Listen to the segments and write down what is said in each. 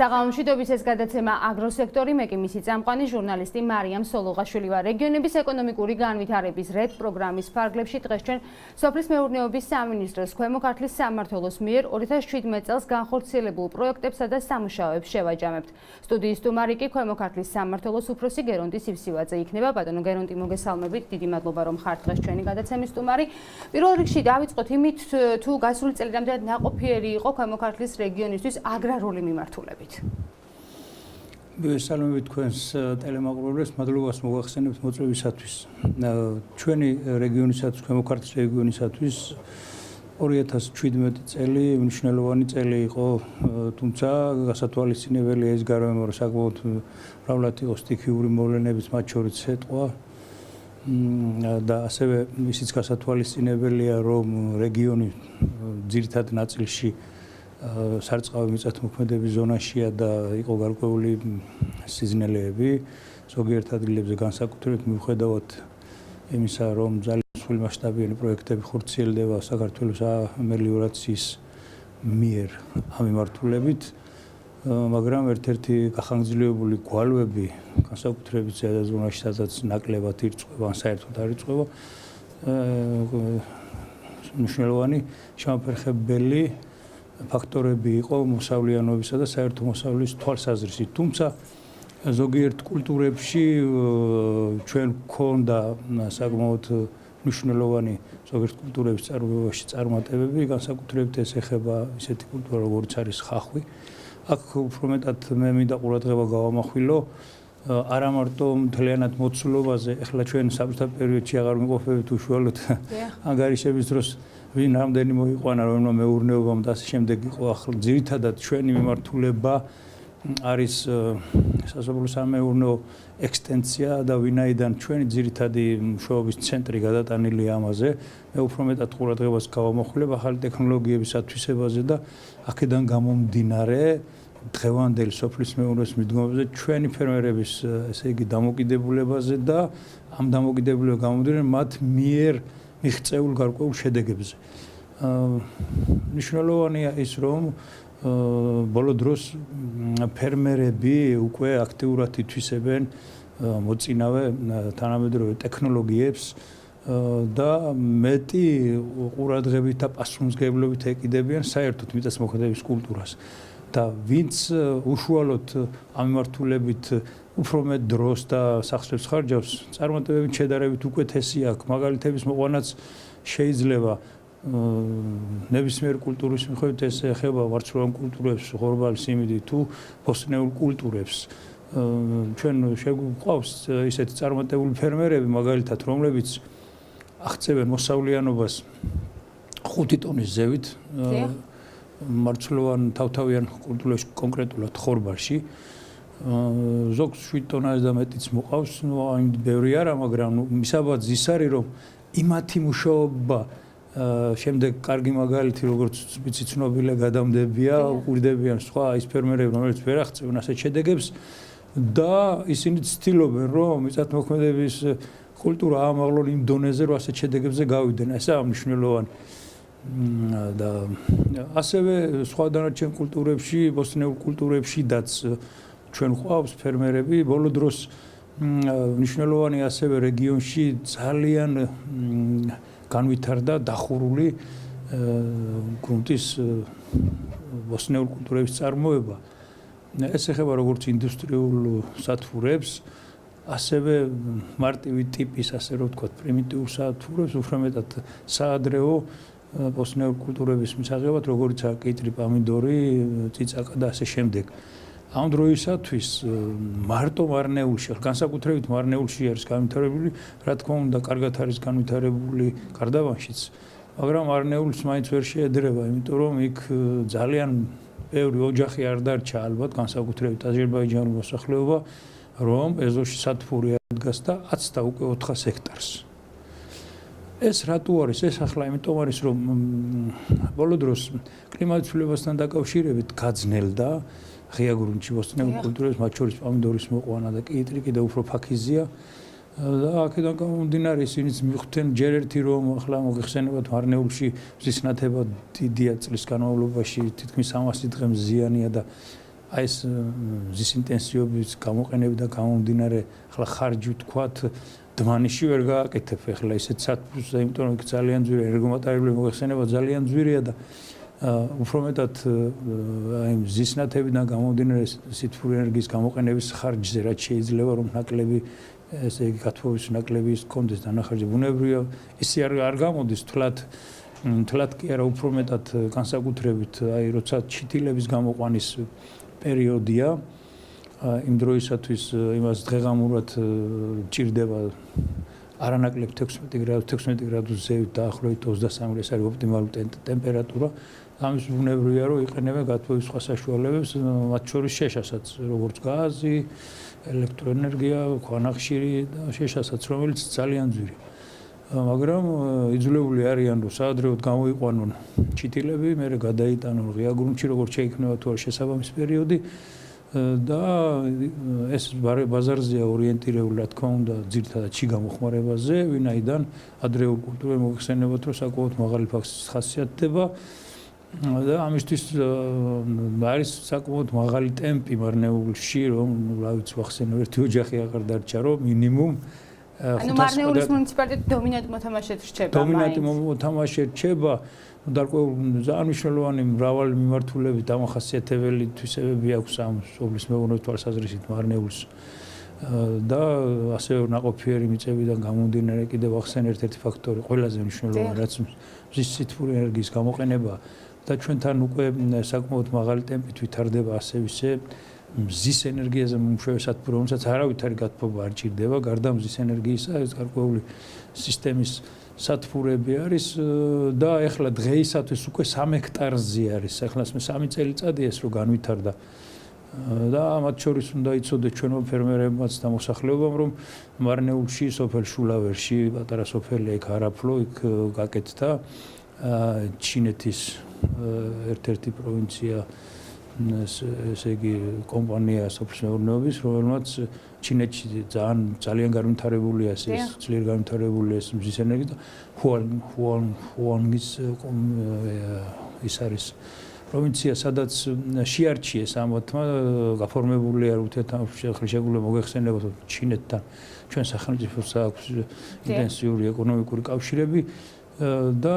საღამომშვიდობის ეს გადაცემა აგროსექტორი, მე კი მისი წამყვანი ჟურნალისტი მარიამ სოლოღაშვილი ვარ. რეგიონების ეკონომიკური განვითარების რედ პროგრამის ფარგლებში დღეს ჩვენ სოფლის მეურნეობის სამინისტროს ქვემო ქართლის სამმართველოს მიერ 2017 წელს განხორციელებულ პროექტებსა და სამუშაოებს შევაჯამებთ. სტუდიის სტუმარი კი ქვემო ქართლის სამმართველოს უფროსი გერონტი სივსივაძე იქნება. ბატონო გერონტი, მოგესალმებით. დიდი მადლობა რომ ხართ დღეს ჩვენი გადაცემის სტუმარი. პირველ რიგში დავიწყოთ იმით, თუ გასული წელი რამდენად ნაყოფიერი იყო ქვემო ქართლის რეგიონისთვის აგრარული მიმართულებით. Მოგესალმებით თქვენს ტელემაყურებლებს, მადლობას მოგახსენებთ მოწვევისათვის. ჩვენი რეგიონისათვის, ქვემო ქართლის რეგიონისათვის 2017 წელი მნიშვნელოვანი წელი იყო, თუმცა გასათვალისწინებელია ის გარემო, რომ საკმაოდ მრავლად იყო სტიქიური მოვლენებიც, მათ შორის სეტყვა და ასევე ისიც გასათვალისწინებელია, რომ რეგიონი ძირითად ნაწილში სარწყავი მიწათმოქმედების ზონაშია და იყო გარკვეული სიზნელეები, ზოგიერთ ადგილებზე განსაკუთრებით მიუხედავად იმისა, რომ ძალიან მსხვილი მასშტაბიანი პროექტები ხორციელდება საქართველოს ამელიორაციის მიერ ამ მიმართულებით, მაგრამ ერთ-ერთი გახანგრძლივებული გვალვები განსაკუთრებით ზონაში, სადაც ნაკლებად ირწყვება ან საერთოდ არ ირწყვება, მნიშვნელოვანი შემოფერხებელი ფაქტორები იყო მოსავლიანობისა და საერთო მოსავლის თვალსაზრისით. თუმცა ზოგიერთ კულტურებში ჩვენ გვქონდა საკმაოდ მნიშვნელოვანი ზოგიერთ კულტურების წარმოებაში წარმატებები, განსაკუთრებით ეს ეხება ისეთი კულტურა, როგორც არის ხახვი. აქ უფრო მეტად მე მინდა ყურადღება გავამახვილო არა მარტო მთლიანად მოცულობაზე, ეხლა ჩვენ საბჭოთა პერიოდში აღარ ვიმყოფებით უშუალოდ ანგარიშების დროს ვინ რამდენი მოიყვანა რომელმა მეურნეობამ და ასე შემდეგ იყო, ახლა ძირითადად ჩვენი მიმართულება არის სასოფლო-სამეურნეო ექსტენსია და ვინაიდან ჩვენი ძირითადი მუშაობის ცენტრი გადატანილია ამაზე, მე უფრო მეტად ყურადღებას გავამახვილებ ახალი ტექნოლოგიების ათვისებაზე და აქედან გამომდინარე დღევანდელი სოფლის მეურნეობის მიდგომაზე ჩვენი ფერმერების ესე იგი დამოკიდებულებაზე და ამ დამოკიდებულება გამომდინარე მათ მიერ მიღწეულ გარკვეულ შედეგებზე. მნიშვნელოვანია ის, რომ ბოლო დროს ფერმერები უკვე აქტიურად ითვისებენ მოწინავე თანამედროვე ტექნოლოგიებს და მეტი ყურადღებით და პასუხისმგებლობით ეკიდებიან საერთოდ მიწათმოქმედების კულტურას. და ვინც უშუალოდ ამ მიმართულებით უფრო მეტ დროს და სახსრებს ხარჯავს, წარმატებებით შედარებით უკეთესი აქვს. მაგალითების მოყვანაც შეიძლება ნებისმიერ კულტურის მიხედვით ეს ეხება ვარცხოვან კულტურებს, ხორბალ, სიმინდი თუ ბოსტნეულ კულტურებს. ჩვენ შეგვყავს ისეთი წარმატებული ფერმერები, მაგალითად, რომლებიც აღწევენ მოსავლიანობას 5 ტონის ზევით. მარცვლოვან თავთავიან კულტურებში, კონკრეტულად ხორბალში. ზოგს 7 ტონაზე და მეტიც მოყავს, აი ბევრი არა, მაგრამ მისაბაძ ის არის, რომ იმათი მუშაობა შემდეგ კარგი მაგალითი, როგორც ვიცი ცნობილია, გადამდებია, უყურდებიან სხვა ის ფერმერები, რომელიც ვერ აღწევენ ასეთ შედეგებს და ისინი ცდილობენ, რომ მიწათმოქმედების კულტურა ამაღლონ იმ დონეზე, რომ ასეთ შედეგებზე გავიდნენ. ესაა მნიშვნელოვანი. და ასევე სხვა დანარჩენ კულტურებში, ბოსტნეულ კულტურებშიდაც ჩვენ ყავს ფერმერები. ბოლო დროს მნიშვნელოვანი ასევე რეგიონში ძალიან განვითარდა დახურული გრუნტის ბოსტნეულ კულტურების წარმოება. ეს ეხება როგორც ინდუსტრიულ სათბურებს, ასევე მარტივი ტიპის, ასე რომ ვთქვათ, პრიმიტიულ სათბურებს, უფრო მეტად საადრეო ბოსტნეულ კულტურების მისაღებად, როგორიცაა კიტრი, პამიდორი, წიწაკა და ასე შემდეგ. ამ დროისათვის მარტო მარნეულში, განსაკუთრებით მარნეულში არის განვითარებული, რა თქმა უნდა, კარგად არის განვითარებული გარდაბანშიც, მაგრამ მარნეულს მაინც ვერ შეედრება, იმიტომ რომ იქ ძალიან ბევრი ოჯახი არ დარჩა, ალბათ, განსაკუთრებით აზერბაიჯანული მოსახლეობა, რომ ეზოში სათბური არ დგას და აცდა უკვე 400 ჰექტარს. ეს რატო არის? ეს ახლა იმიტომ არის, რომ ბოლო დროს კლიმატის ცვლილებასთან დაკავშირებით გაძნელდა ღია გრუნტში ბოსტნეულ კულტურებს, მათ შორის პამიდორის მოყვანა და კიტრი კიდევ უფრო ფაქიზია. და აქედან გამომდინარე ისინიც მიხვდნენ ჯერ ერთი, რომ ახლა მოგეხსენებათ მარნეულში მზის ნათება დიდია წლის განმავლობაში, თითქმის 300 დღე მზიანია და აი ეს მზის ინტენსივობის გამოყენები და გამომდინარე ახლა ხარჯი თქვათ დმანიში ვერ გააკეთებ ახლა ისეთ სათბურს, იმიტომ რომ ძალიან ძვირი ენერგომატარებლები მოიხსენება ძალიან ძვირია და უფრო მეტად აი მზის ნათებიდან გამომდინარე სითბური ენერგიის გამოყენების ხარჯზე რაც შეიძლება რომ ნაკლები ესე იგი გათბობის ნაკლები კონდეს დანახარჯი ბუნებრივია ისე არ გამოდის თლად კი არა უფრო მეტად განსაკუთრებით აი როცა ჩითილების გამოყვანის პერიოდია იმ დროისათვის იმას დღეღამურად ჭირდება არანაკლებ 16 გრადუს ზევით დაახლოებით 23 ეს არის ოპტიმალური ტემპერატურა ამის ბუნებრივია რომ იყენებენ გათბობის სხვა საშუალებებს მათ შორის შეშასაც როგორც გაზი ელექტროენერგია ქვანახშირი და შეშასაც რომელიც ძალიან ძვირია მაგრამ იძულებული არიან რომ საადრეოდ გამოიყვანონ ჩითილები მერე გადაიტანონ ღია გრუნტში როგორც შეიქმნება თუ არ შესაბამის პერიოდი და ეს ბაზარზეა ორიენტირებული რა თქმა უნდა ძირითადად შიგამოხმარებაზე ვინაიდან ადრეულ კულტურებში მოიხსენებათ რომ საკმაოდ მაღალი ფაქსის ხასიათდება და ამისთვის არის საკმაოდ მაღალი ტემპი მარნეულში რომ რა ვიცი ვახსენო ერთი ოჯახი აღარ დარჩა რომ მინიმუმ ანუ მარნეულის მუნიციპალიტეტი დომინანტ მოთამაშედ რჩება დომინანტი მოთამაშედ რჩება გარკვეული ძალიან მნიშვნელოვანი მრავალი მიმართულებით დამახასიათებელი თვისებები აქვს ამ სოფლის მეურნეობის თვალსაზრისით მარნეულს და ასევე ნაყოფიერი მიწებიდან გამომდინარე კიდევ ახსენ ერთ-ერთი ფაქტორი ყველაზე მნიშვნელოვანი რაც მზის სითბური ენერგიის გამოყენება და ჩვენთან უკვე საკმაოდ მაღალი ტემპით ვითარდება ასევე ისე მზის ენერგიაზე მომუშავე სათბური რომელსაც არავითარი გათბობა არ ჭირდება გარდა მზის ენერგიისა ეს გარკვეული სისტემის სათბურები არის და ეხლა დღეისათვის უკვე 3 ჰექტარზე არის ეხლა 3 წელიწადია ეს რო განვითარდა და მათ შორის უნდა იცოდეთ ჩვენო ფერმერებმაც და მოსახლეობამ რომ მარნეულში სოფელ შულავერში პატარა სოფელია იქ არაფლო იქ გაკეთდა ჩინეთის ერთ-ერთი პროვინცია ესე იგი კომპანია სოფლის მეურნეობის რომელმაც ჩინეთში ძალიან განვითარებულია ეს ძლიერ განვითარებულია ეს მზის ენერგია და ჰუანგის ის არის პროვინცია სადაც შეარჩიეს ამათმა გაფორმებული არ ურთიერთშეგუება მოგეხსენებათ ჩინეთთან ჩვენ სახელმწიფოს აქვს ინტენსიური ეკონომიკური კავშირები და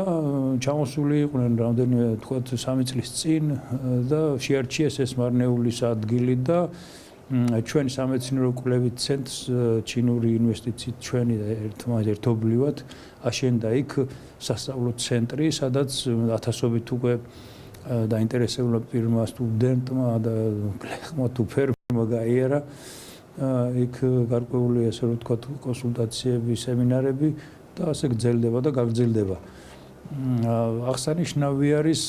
ჩამოსული იყვნენ რამდენიმე თქვათ 3 წლის წინ და შეარჩიეს ეს მარნეულის ადგილი და ჩვენ სამეცნიერო კვლევით ცენტრს ჩინური ინვესტიციით ჩვენი ერთობლივად აშენდა იქ სასწავლო ცენტრი სადაც ათასობით უკვე დაინტერესებულმა პირმა სტუდენტმა და კლეხმა თუ ფერმერმა გაიარა იქ გარკვეული ასე რომ თქვათ კონსულტაციები სემინარები და ასე გრძელდება და გაგრძელდება. აღსანიშნავი არის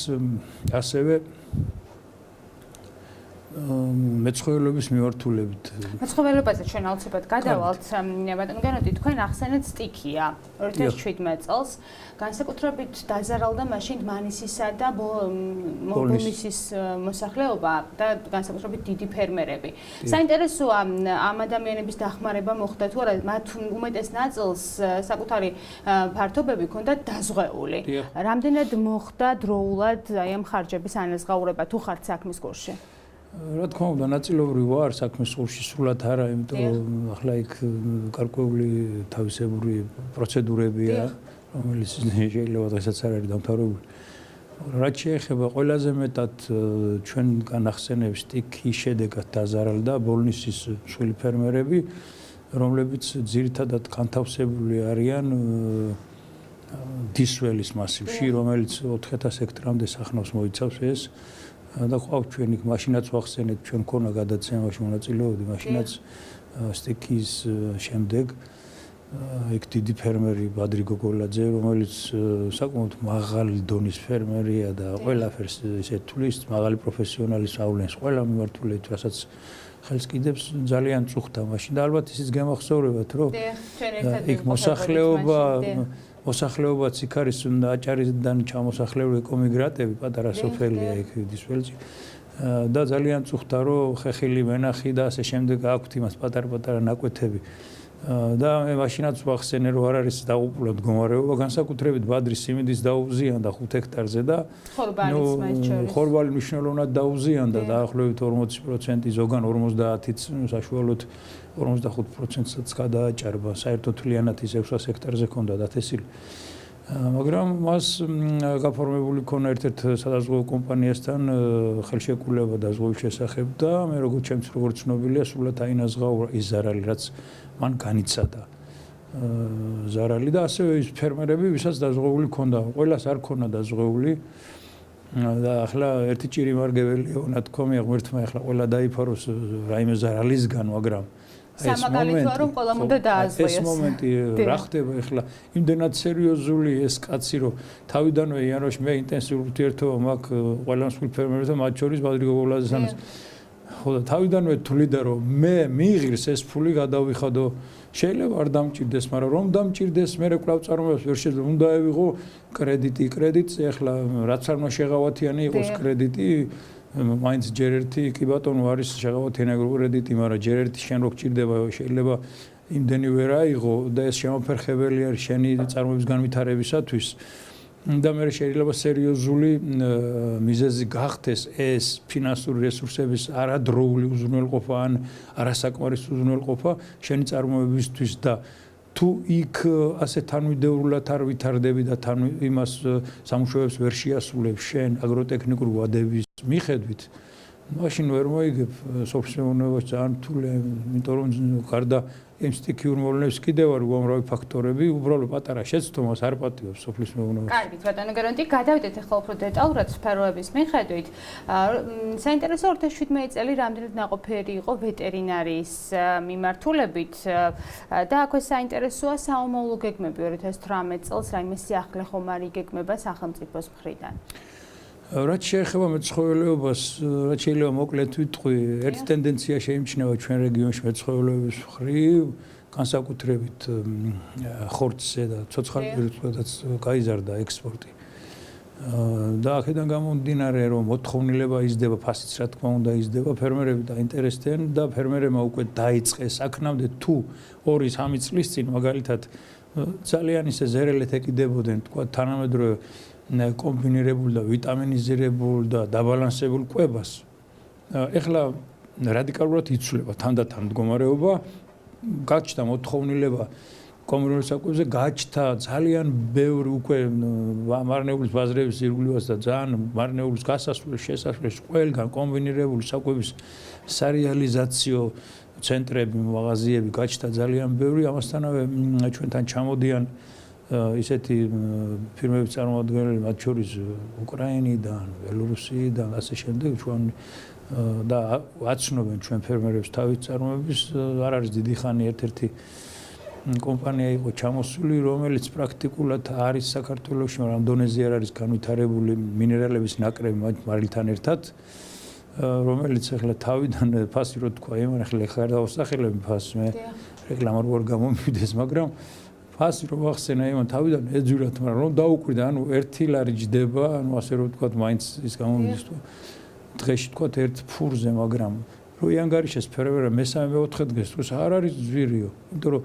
ასევე მეცხოველეობის მიმართულებით. მეცხოველეობაზე ჩვენ აუცილებლად გადავალთ. ბატონო განოდი თქვენ ახსენეთ სტიქია 2017 წელს განსაკუთრებით დაზარალდა მაშინ მანისისა და ბოლნისის მოსახლეობა და განსაკუთრებით დიდი ფერმერები. საინტერესოა ამ ადამიანების დახმარება მოხდა თუ არა მათ უმეტეს ნაწილს საკუთარი ფართობები ჰქონდათ დაზღვეული. რამდენად მოხდა დროულად აი ამ ხარჯების ანაზღაურება თუ ხართ საქმის კურსში? რა თქმა უნდა ნაწილობრივ ვარ საქმის კურსში სრულად არა იმიტომ რომ ახლა იქ გარკვეული თავისებური პროცედურებია რომელიც შეიძლება დღესაც არ არის დამთავრებული რაც შეეხება ყველაზე მეტად ჩვენგან ახსენებს სტიქის შედეგად დაზარალდა ბოლნისის მსხვილი ფერმერები რომლებიც ძირითადად განთავსებული არიან დისველის მასივში რომელიც 4000 ჰექტრამდე სახნავს მოიცავს ეს და ყავს ჩვენ იქ მაშინაც ვახსენეთ ჩვენ ქონა გადაცემაში მონაწილეობდი მაშინაც სტიქის შემდეგ იქ დიდი ფერმერი ბადრი გოგოლაძე რომელიც საკმაოდ მაღალი დონის ფერმერია და ყველაფერს ისე თulis მაღალი პროფესიონალის ავლენს ყველა მიმართულებით რასაც ხელს კიდებს ძალიან წუხდა მაშინ და ალბათ ისიც გამახსოვრებათ რომ იქ მოსახლეობაც იქ არის აჭარისგან ჩამოსახლებული ეკომიგრანტები პატარა სოფელია იქ დისველში და ძალიან წუხდა რომ ხეხილი მენახი და ასე შემდეგ აქვთ იმას პატარ-პატარა ნაკვეთები და მე მაშინაც ვახსენე რომ არ არის დაუყოვნებლად მდგომარეობა განსაკუთრებით ბადრის სიმინდის დაუზიანდა 5 ჰექტარზე და ხორბალი მნიშვნელოვნად დაუზიანდა დაახლოებით 40% ზოგან 50-იც საშუალოდ 45%-საც გადააჭარბა საერთოდ თლიანად ის 600 ჰექტარზე ჰქონდა დათესილი მაგრამ მას გაფორმებული ქონა ერთ-ერთ სადაზღვევო კომპანიასთან ხელშეკრულება დაზღვევის შესახებ და მე როგორც ცნობილია სულად აინაზღა ის ზარალი რაც მან განიცადა ზარალი და ასევე ის ფერმერები ვისაც დაზღვეული ქონდა ყველას არ ქონა დაზღვეული და ახლა ერთი ჭირი მარგებელია ნათქვამია ღმერთმა ახლა ყველა დაიფაროს რაიმე ზარალისგან მაგრამ სამაგალითოა რომ ყველამ უნდა დააზღვიოს. ეს მომენტი რა ხდება ახლა იმდენად სერიოზული ეს კაცი რომ თავიდანვე იანვარში მე ინტენსიური ურთიერთობა მაქვს ყველა მსხვილ ფერმერებთან მათ შორის ბადრი გოგოლაძესთან ხო და თავიდანვე თვლიდა რომ მე მიიღირს ეს ფული გადავიხადო შეიძლება არ დამჭირდეს მაგრამ რომ დამჭირდეს მე კვლავ წარმოებს ვერ შეიძლება უნდა ევიღო კრედიტზე ახლა რაც არ შეღავათიანი იყოს კრედიტი მაინც ჯერ ერთი კი ბატონო არის შეღავათიანი კრედიტი მაგრამ ჯერ ერთი შენ რო გჭირდება შეიძლება იმდენი ვერ აიღო და ეს შემოფერხებელი არის შენი წარმოების განვითარებისათვის და მე შეიძლება სერიოზული მიზეზი გახდეს ეს ფინანსური რესურსების არადროული უზრუნველყოფა ან არასაკმარის უზრუნველყოფა შენი წარმოებისთვის და თუ იქ ასე თანმიმდევრულად არ ვითარდები და თან იმას სამუშაოებს ვერ შეასრულებ შენ აგროტექნიკური ვადების მიხედვით მაშინ ვერ მოიგებ სოფლის მეურნეობაში ძალიან რთულია იმიტომ რომ გარდა იმ სტიქიურ მოვლენებს კიდევ არის უამრავი ფაქტორები უბრალოდ პატარა შეცდომას არ პატიობს სოფლის მეურნეობაში. კარგით ბატონო გერონტი გადავიდეთ ახლა უფრო დეტალურად სფეროების მიხედვით. საინტერესო 2017 წელი რამდენად ნაყოფიერი იყო ვეტერინარიის მიმართულებით და აქვე საინტერესოა საომოლო გეგმები 2018 წელს რაიმე სიახლე ხომ არ იგეგმება სახელმწიფოს მხრიდან. რაც შეეხება მეცხოველეობას, რაც შეიძლება მოკლედ ვიტყვი, ერთი ტენდენცია შეიმჩნევა ჩვენ რეგიონში მეცხოველეობის მხრივ, განსაკუთრებით ხორცზე და ცოცხალპირეთსაც გაიზარდა ექსპორტი. და აქედან გამომდინარე, რომ მოთხოვნილება იზრდება, ფასიც რა თქმა უნდა იზრდება, ფერმერები დაინტერესდნენ და ფერმერებმა უკვე დაიწყეს აქნამდე თუ 2-3 წლის წინ მაგალითად ძალიან ისე ზერელეთ ეკიდებოდნენ, თქვა თანამედროვე კომბინირებულ და ვიტამინიზირებულ და დაბალანსებულ კვებას. ეხლა რადიკალურად იცვლება თანდათან მდგომარეობა, გაჩნდა მოთხოვნილება კომბინირებულ საკვებზე, გაჩნდა ძალიან ბევრი უკვე მარნეულის ბაზრების ირგვლივაც და ძალიან მარნეულის გასასვლელის შესასვლელის ყველგან კომბინირებული საკვების სარეალიზაციო ცენტრები, მაღაზიები გაჩნდა ძალიან ბევრი, ამასთანავე ჩვენთან ჩამოდიან ისეთი ფირმების წარმომადგენლები მათ შორის უკრაინიდან, ბელორუსიიდან, ასე შემდეგ ჩვენ და აცნობენ ჩვენ ფერმერებს თავის წარმოების არ არის დიდი ხანი ერთ-ერთი კომპანია იყო ჩამოსული, რომელიც პრაქტიკულად არის საქართველოში, მაგრამ დონეზე არ არის განვითარებული მინერალების ნაკრები მარილთან ერთად, რომელიც ახლა თავიდან ფასი რო თქვა, იმან ახლა ხარ დავსახელები ფასს მე რეკლამა რო არ გამომივიდეს, მაგრამ ფასი რომ ახსენა იმან თავიდან ეძვირათ, მაგრამ რომ დაუკვირდა, ანუ 1 ლარი ჯდება, ანუ ასე რომ ვთქვათ, მაინც ის გამომიდის დღეში ვთქვათ 1 ფურზე, მაგრამ რო იანგარიშეს ფერმერა მესამე-მეოთხე დღეს თუ არ არის ძვირიო, იმიტომ რომ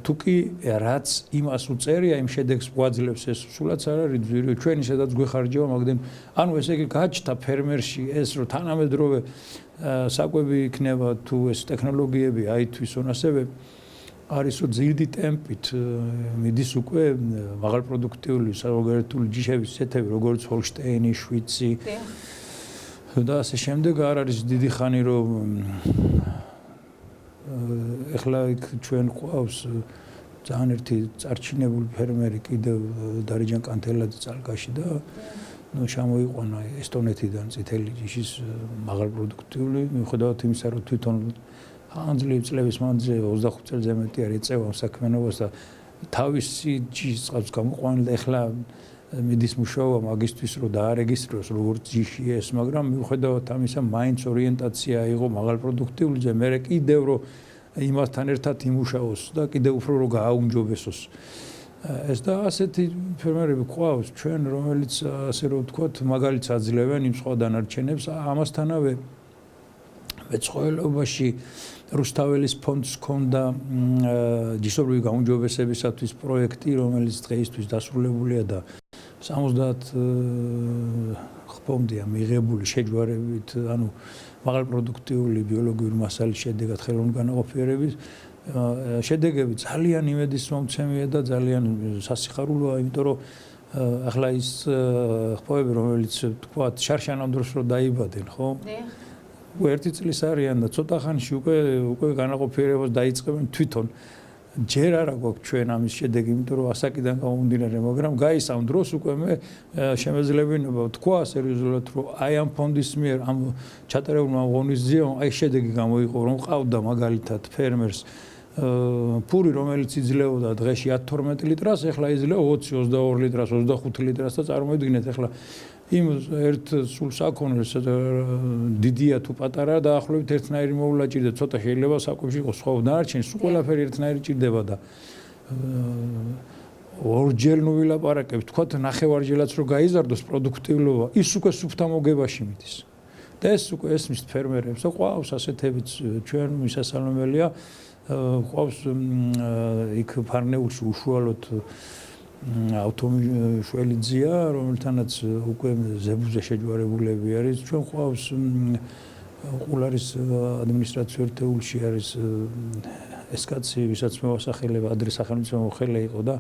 თუკი რაც იმას უწერია, იმ შედეგს გვაძლევს ეს სულაც არ არის ძვირიო, ჩვენი სადაც გვეხარჯება, მაგდენ ანუ ესე იგი გაჩნდა ფერმერში ეს რომ თანამედროვე საკვები იქნება თუ ეს ტექნოლოგიები აითვისონ ასევე არის რომ ძირითი ტემპით მიდის უკვე მაღალპროდუქტიული საზოგადოებრივი ჯიშების სეთები როგორც ჰოლშტეინი, შვიცი და ასე შემდეგ არ არის დიდი ხანი რომ ეხლა იქ ჩვენ ყავს ძალიან ერთი წარჩინებული ფერმერი კიდევ დარიჯან კანთელაძე წალკაში და შემოიყვანა ესტონეთიდან წითელი ჯიშის მაღალპროდუქტიული მიუხედავად იმისა რომ თვითონ ანძლი წლების მანძილზე 25 წელზე მეტი არის ეწევა საქმიანობას და თავისი ჯიშის წყალს გამოყვანილ და ეხლა მიდის მუშაობა მაგისტვის რო დაარეგისტროს როგორც ჯიში ეს, მაგრამ მიუხედავად ამისა მაინც ორიენტაცია იყო მაღალპროდუქტიულზე, მე კიდევ რო იმასთან ერთად იმუშაოს და კიდევ უფრო რო გააუმჯობესოს. ეს და ასეთი ფერმერები ყავს ჩვენ, რომელიც ასე რომ ვთქვათ, მაგალითს აძლევენ იმ სხვა დანარჩენებს, ამასთანავე მეცხოველეობაში რუსთაველის ფონდს ჰქონდა ჯიშობრივი გაუმჯობესებისათვის პროექტი, რომელიც დღეისთვის დასრულებულია და 70 ფონდია მიღებული შეჯვარებით, ანუ მაღალპროდუქტიული ბიოლოგიური მასალის შედეგად ხელოვნური განაყოფიერების შედეგები ძალიან იმედისმომცემია და ძალიან სასიხარულოა, იმიტომ რომ ახლა ის ხმოვები, რომელიც თქვა შარშანამ დროს რო დაიბადნენ, ხო? ერთი წლის არიან და ცოტა ხანში უკვე განაყოფიერებას დაიწყებენ თვითონ. ჯერ არა გვაქვს ჩვენ ამის შედეგი, იმიტომ რომ ასაკიდან გამომდინარე, მაგრამ გაის ამ დროს უკვე მე შემეძლებინება თქვა სერიოზულად, რომ აი ამ ფონდის მიერ ამ ჩატარებულმა ღონისძიებამ აი შედეგი გამოიყო, რომ ყავდა მაგალითად ფერმერს პური, რომელიც იძლეოდა დღეში 10-12 litrას, ახლა იძლევა 20-22 litrას, 25 litrას და წარმოიდგინეთ ახლა იმ ერთ სულ საქონელს დიდია თუ პატარა დაახლოებით ერთნაირი მოვლა ჭირდა, ცოტა შეიძლება საკვებში იყოს სხვა დანარჩენი, სულ ყველაფერი ერთნაირი ჭირდება და ორჯერ ნუ ვილაპარაკებ, თქვათ ნახევარჯერაც რო გაიზარდოს პროდუქტიულობა, ის უკვე სუფთა მოგებაში მიდის. და ეს უკვე ესმის ფერმერებს და ყავს ასეთებიც ჩვენ მისასალმელია, ყავს იქ ფარნეულში უშუალოდ ავტომშველიძია, რომელთანაც უკვე ზებუზე შეჯვარებულები არის. ჩვენ ყავს ყულარის ადმინისტრაციულ ერთეულში არის ეს კაცი, ვისაც მევასახელება, ადრე სახელმწიფო მოხელე იყო და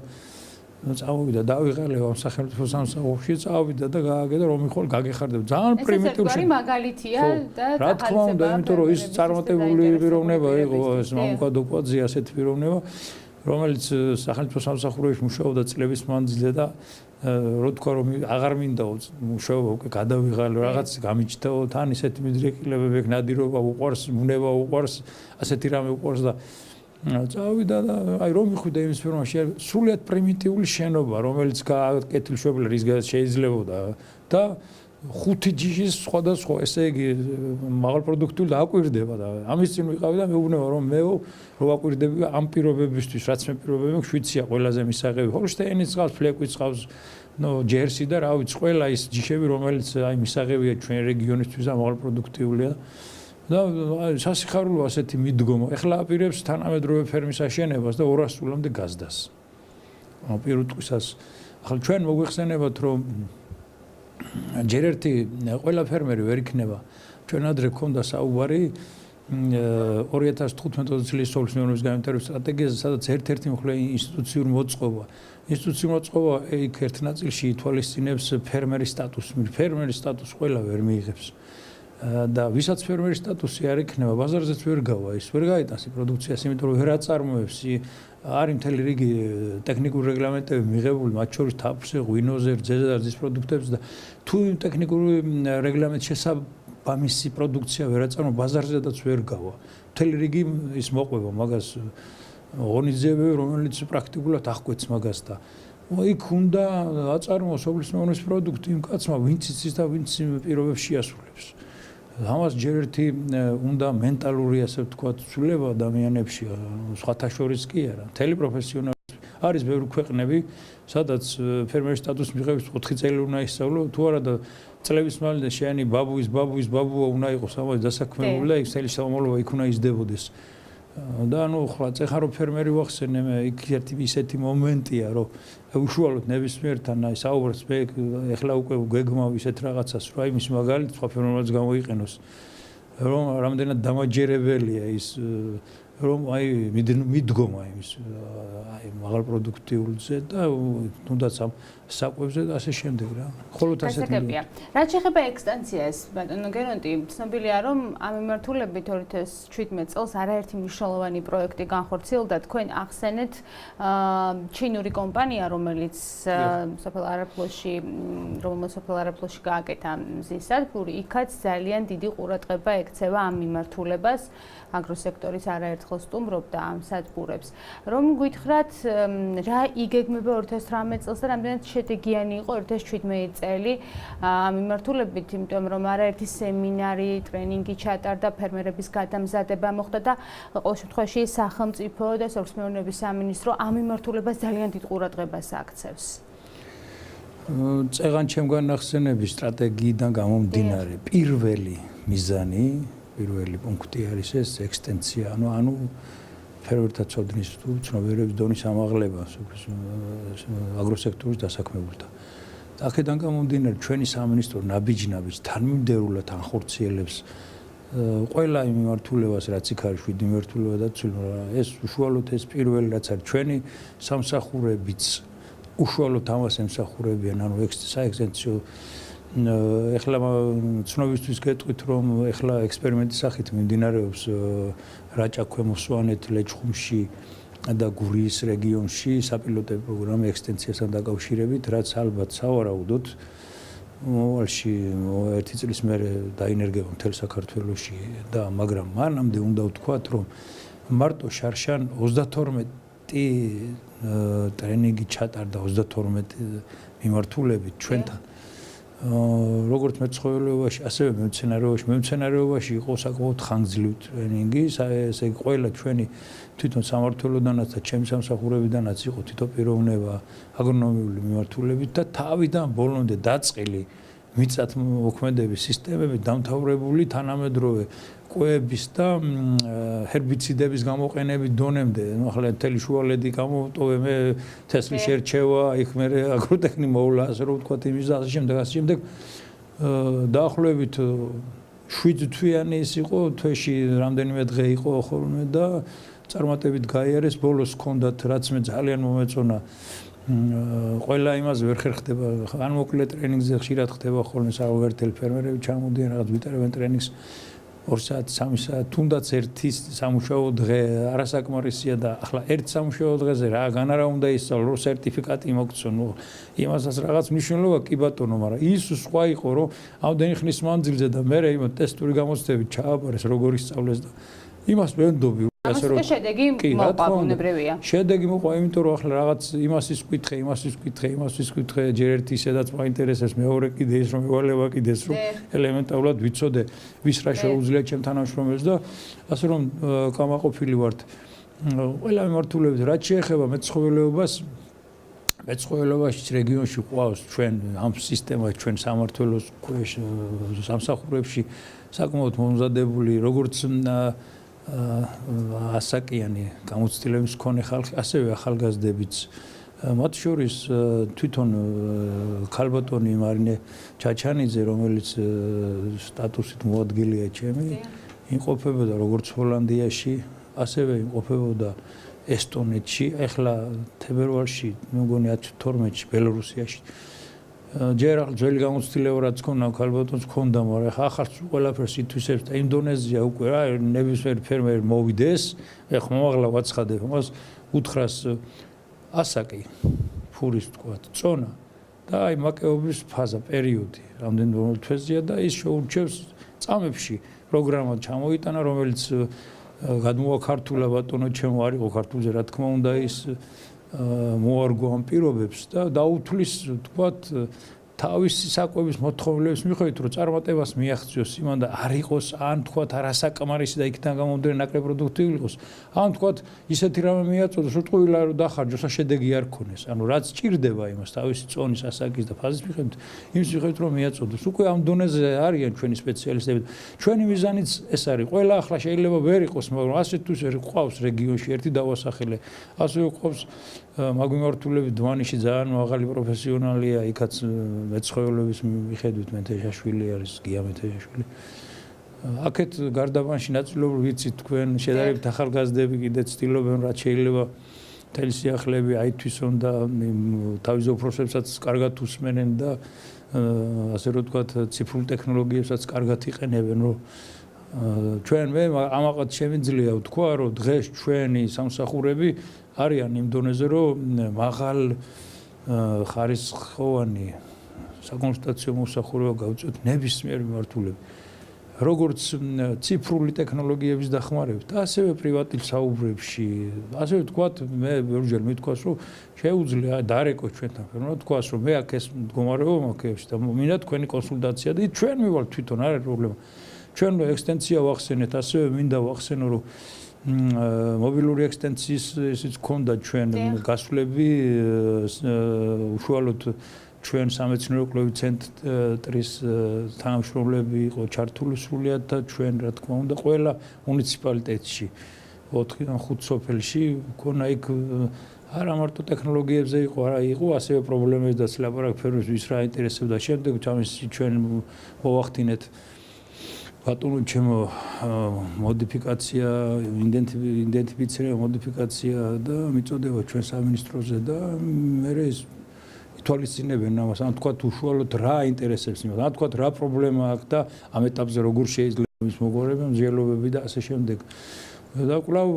წავიდა, დავიღალე ამ სახელმწიფო სამსახურში, წავიდა და გააგედა რომ იხოლ გაგეხარდება. ძალიან პრიმიტიული მაგალითია და რა თქმა უნდა, იმიტომ რომ ის წარმატებული პიროვნება იყო, ეს მამუკა დოკვაძე ასეთი პიროვნება, რომელიც სახელმწიფო სამსახურებში მუშაობდა წლების მანძილზე და რო თქვა რომ აღარ მინდაო მუშაობა უკვე გადავიღალე რაღაც გამიჩნდაო თან ისეთი მიდრეკილებები ეგ ნადირობა უყვარს, ბუნება უყვარს, ასეთი რამე უყვარს და წავიდა და აი რომ მიხვიდა იმის ფერმაში სრულიად პრიმიტიული შენობა, რომელიც კეთილშობილი რის შეიძლებოდა და 5 ჯიშის სხვადასხვა, ესე იგი მაღალპროდუქტიული და აკვირდება და ამის წინ ვიყავი და მეუბნება რომ მე რო აკვირდები ამ პირობებისთვის, რაც მე პირობები შვიცია ყველაზე მისაღები, ჰოლშტეინიც ყავს, ფლეკვიც ყავს, ჯერსი და რა ვიცი, ყველა ის ჯიშები, რომელიც აი მისაღებია ჩვენ რეგიონისთვის და მაღალპროდუქტიულია და სასიხარულო ასეთი მიდგომა. ეხლა აპირებს თანამედროვე ფერმის აშენებას და 200 სულამდე გაზდას. პირუტყვისას ახლა ჩვენ მოგვიხსენებათ რომ ჯერ ერთი ყველა ფერმერი ვერ იქნება. ჩვენ ადრე გქონდა საუბარი 2015 წლის სოფლის მეურნეობის განვითარების სტრატეგიაზე, სადაც ერთ-ერთი მხოლოდ ინსტიტუციური მოწყობა. ინსტიტუციური მოწყობა იქ ერთ ნაწილში ითვალისწინებს ფერმერის სტატუსს. ფერმერის სტატუსს ყველა ვერ მიიღებს. და ვისაც ფერმერის სტატუსი არ იქნება, ბაზარზეც ვერ გავა, ის ვერ გაიტანს პროდუქციას, იმიტომ რომ ვერ აწარმოებს. არის მთელი რიგი ტექნიკური რეგლამენტები მიღებული, მათ შორის თაფლზე, ღვინოზე, რძეზე და რძის პროდუქტებზე და თუ ტექნიკური რეგლამენტის შესაბამისი პროდუქცია ვერ აწარმოება, ბაზარზედაც ვერ გავა. მთელი რიგი ის მოყვება მაგას ღონისძიებები, რომელიც პრაქტიკულად აღკვეთს მაგას და იქ უნდა აწარმოოს სოფლის მეურნეობის პროდუქტი იმ კაცმა, ვინც იცის და ვინც პირობებს შეასრულებს. ამას ჯერ ერთი უნდა მენტალური, ასე ვთქვათ, ცვლილება ადამიანებში, სხვათა შორის კი არა. მთელი პროფესიონალი არის ბევრი ქვეყნები, სადაც ფერმერის სტატუსს მიღების 4 წელი უნდა ისწავლო, თუ არა და წლების მანძილზე შენი ბაბუა უნდა იყოს ამაზე დასაქმებული და იქ მთელი სამომავლობა იქ უნდა იზრდებოდეს. და ანუ ხლა წეხა რომ ფერმერი ვახსენე, მე იქ ერთი ისეთი მომენტია, რომ უშუალოდ ნებისმიერთან აი საუბრს მე ეხლა უკვე გეგმავ ისეთ რაღაცას, რომ აი მის მაგალითს სხვა ფერმერებს გამოიყენოს, რომ რამდენად დამაჯერებელია ის, რომ აი მიდგომა იმის აი მაღალპროდუქტიულზე და თუნდაც ამ საკვებზე და ასე შემდეგ რა. ხოლოდ ასეთი რაც შეეხება ექსტენციას, ბატონო გერონტი, ცნობილია რომ ამ მიმართულებით 2017 წელს არაერთი მნიშვნელოვანი პროექტი განხორციელდა. თქვენ ახსენეთ ჩინური კომპანია, რომელიც სოფელ არაფლოში გააკეთა მზის სადგური, იქაც ძალიან დიდი ყურადღება ექცევა ამ მიმართულებას. აგროსექტორის არაერთხელ სტუმრობდა ამ სადგურებს. რომ გითხრათ, რა იგეგმება 2018 წელს და რამდენად შედეგიანი იყო 2017 წელი ამ მიმართულებით, იმიტომ რომ არაერთი სემინარი, ტრენინგი ჩატარდა, ფერმერების გადამზადება მოხდა და ყოველ შემთხვევაში სახელმწიფო და სოფლის მეურნეობის სამინისტრო ამ მიმართულებას ძალიან დიდ ყურადღებას აქცევს. წეღან ჩემგან ახსენების სტრატეგიიდან გამომდინარე, პირველი მიზანი პირველი პუნქტი არის ეს ექსტენსია, ანუ ფერმერთა წოდნის თუ ცნობიერების დონის ამაღლება აგროსექტორის დასაქმებულთა. აქედან გამომდინარე ჩვენი სამინისტრო ნაბიჯ თანმიმდევრულად ანხორციელებს ყველა იმ მიმართულებას, რაც იქ არის 7 მიმართულება დაცული, ეს უშუალოდ ეს პირველი რაც არის ჩვენი სამსახურებიც უშუალოდ ამას ემსახურებიან, ანუ საექსტენსიო ეხლა ცნობისთვის გეტყვით, რომ ეხლა ექსპერიმენტის სახით მიმდინარეობს რაჭა ქვემო სვანეთ ლეჩხუმში და გურიის რეგიონში საპილოტო პროგრამა ექსტენსიასთან დაკავშირებით, რაც ალბათ სავარაუდოდ მოვალში ერთი წლის მერე დაინერგება მთელ საქართველოში და მაგრამ მანამდე უნდა ვთქვათ, რომ მარტო შარშან 32 ტრენინგი ჩატარდა 32 მიმართულებით ჩვენთან. როგორც მეცხოველეობაში, ასევე მემცენარეობაში იყო საკმაოდ ხანგრძლივი ტრენინგი, ესე იგი ყველა ჩვენი თვითონ სამმართველოდანაც და ჩემი სამსახურებიდანაც იყო თვითონ პიროვნება აგრონომიული მიმართულებით და თავიდან ბოლომდე დაწყილი მიწათმოქმედების სისტემები დამთავრებული თანამედროვე კვების და ჰერბიციდების გამოყენების დონემდე. ახლა მთელი შუალედი გამოვტოვე მე თესლის შერჩევა, იქ მე აგროტექნი მოვლა, ასე რომ ვთქვათ, იმის და ასე შემდეგ. დაახლოებით 7 თვიანი ის იყო, თვეში რამდენიმე დღე იყო ხოლმე და წარმატებით გაიარეს. ბოლოს ჰქონდათ, რაც მე ძალიან მომეწონა, ყველა იმას ვერ ხერხდება, ან მოკლე ტრენინგზე ხშირად ხდება ხოლმე საერთო ფერმერები ჩამოდიან, რაღაც ვიტარებენ ტრენინგს 2 საათი, 3 საათი, თუნდაც ერთი სამუშაო დღე არასაკმარისია და ახლა ერთ სამუშაო დღეზე რა განარა უნდა ისწავლო, რომ სერტიფიკატი მოგცნო. იმასაც რაღაც მნიშვნელობა კი ბატონო, მაგრამ ის სხვა იყო, რომ ამდენი ხნის მანძილზე და მე იმ ტესტური გამოცდებით ჩააბარეს, როგორ ისწავლეს და იმას ვენდობი. ასე რომ შედეგი მოყვა ბუნებრივია. შედეგი მოყვა, იმიტომ რომ ახლა რაღაც იმას ის ვკითხე, ჯერ ერთი ისედაც მაინტერესებს, მეორე კიდე ის რომ ევალება კიდეს რომ ელემენტარულად ვიცოდე ვის რა შეუძლია ჩემ თანამშრომელს და ასე რომ კამაყოფილი ვართ. ყველა მიმართულებით რაც შეეხება მეცხოველეობაში რეგიონში ყავს ჩვენ ამ სისტემაში ჩვენ სამმართველოს სამსახურებში საკმაოდ მომზადებული როგორც ასაკიანი გამოცდილების მქონე ხალხი, ასევე ახალგაზრდებიც. მათ შორის თვითონ ქალბატონი მარინე ჩაჩანიძე, რომელიც სტატუსით მოადგილეა ჩემი, იმყოფებოდა როგორც ჰოლანდიაში, ასევე იმყოფებოდა ესტონეთში, ახლა თებერვალში, მე მგონი 12-ში ბელორუსიაში. ჯერ ძველი გამოცდილება რაც ქონდა ქალბატონს ქონდა, მაგრამ ახლა ყველაფერს ითვისებს და იმ დონეზეა უკვე რა ნებისმიერ ფერმერი მოვიდეს, ეხლა მომაღლა ვაცხადებ, მას უთხრას ასაკი, ფურის თქვა, წონა და აი მაკეობის ფაზა, პერიოდი, რამდენიმე თვეზეა და ის შეურჩევს წამებში პროგრამა ჩამოიტანა, რომელიც გადმოაქართულა ბატონო ჩემო არ იყო ქართულზე რა თქმა უნდა ის მოარგო ამ პირობებს და დაუთვლის თქვათ თავისი საკვების მოთხოვნილების მიხედვით რომ წარმატებას მიაღწიოს იმან და არ იყოს ან თქვათ არასაკმარისი და იქიდან გამომდინარე ნაკლებ პროდუქტიული იყოს ან თქვათ ისეთი რამე მიაწოდოს რომ ტყუილა რომ დახარჯოს და შედეგი არ ქონეს ანუ რაც ჭირდება იმას თავისი წონის ასაკის და ფაზის მიხედვით იმის მიხედვით რომ მიაწოდოს უკვე ამ დონეზე არიან ჩვენი სპეციალისტები ჩვენი მიზანიც ეს არის ყველა ახლა შეიძლება ვერ იყოს მაგრამ ასე თუ ისე ყავს რეგიონში ერთი დავასახელე ასე ყავს მაგმიმართულები დვანიში ძალიან მაღალი პროფესიონალია იქაც მეცხოველების მიხედვით მეთეშაშვილი არის გია მეთეშაშვილი აქეთ გარდაბანში ნაწილობრივ ვიცით თქვენ შედარებით ახალგაზრდები კიდე ცდილობენ რაც შეიძლება მთელი სიახლეები აითვისონ და თავის უფროსებსაც კარგად უსმენენ და ასე რომ ვთქვათ ციფრულ ტექნოლოგიებსაც კარგად იყენებენ რომ ჩვენ მე ამაყად შემიძლია ვთქვა რომ დღეს ჩვენი სამსახურები არიან იმ დონეზე რომ მაღალ ხარისხოვანი საკონსულტაციო მოსახურება გავწევთ ნებისმიერ მიმართულებით როგორც ციფრული ტექნოლოგიების დახმარებით ასევე პრივატულ საუბრებში ასე ვთქვათ მე ბევრჯერ მithქვას რომ შეუძლია დარეკო ჩვენთან ფერმერად ვთქვას რომ მე აქ ეს მდგომარეობა მაქვს და მინდა თქვენი კონსულტაცია და ჩვენ მივალთ თვითონ არ არის პრობლემა ჩვენ ექსტენსია ვახსენეთ ასევე მინდა ვახსენო რომ მობილური ექსტენსიის ისიც ქონდა ჩვენ გასვლები უშუალოდ ჩვენ სამეცნიერო კვლევით ცენტრის თანამშრომლები იყო ჩართული სრულიად და ჩვენ რა თქმა უნდა ყველა მუნიციპალიტეტში 4-დან 5 სოფელში მქონა იქ არა მარტო ტექნოლოგიებზე იყო ასევე პრობლემებიც და ლაპარაკი ფერმერს ვის რა ინტერესებდა შემდეგ ჩვენ მოვახდინეთ ბატონო ჩემო მოდიფიკაცია იდენტიფიცირება მოდიფიკაცია და მიწოდება ჩვენ სამინისტროზე და მე ეს ითვალისწინებენ ამას ან თქვა უშუალოდ რა ინტერესებს იმას ან თქვა რა პრობლემა აქვს და ამ ეტაპზე როგორ შეიძლება მის მოგვარება მსჯელობები და ასე შემდეგ და კვლავ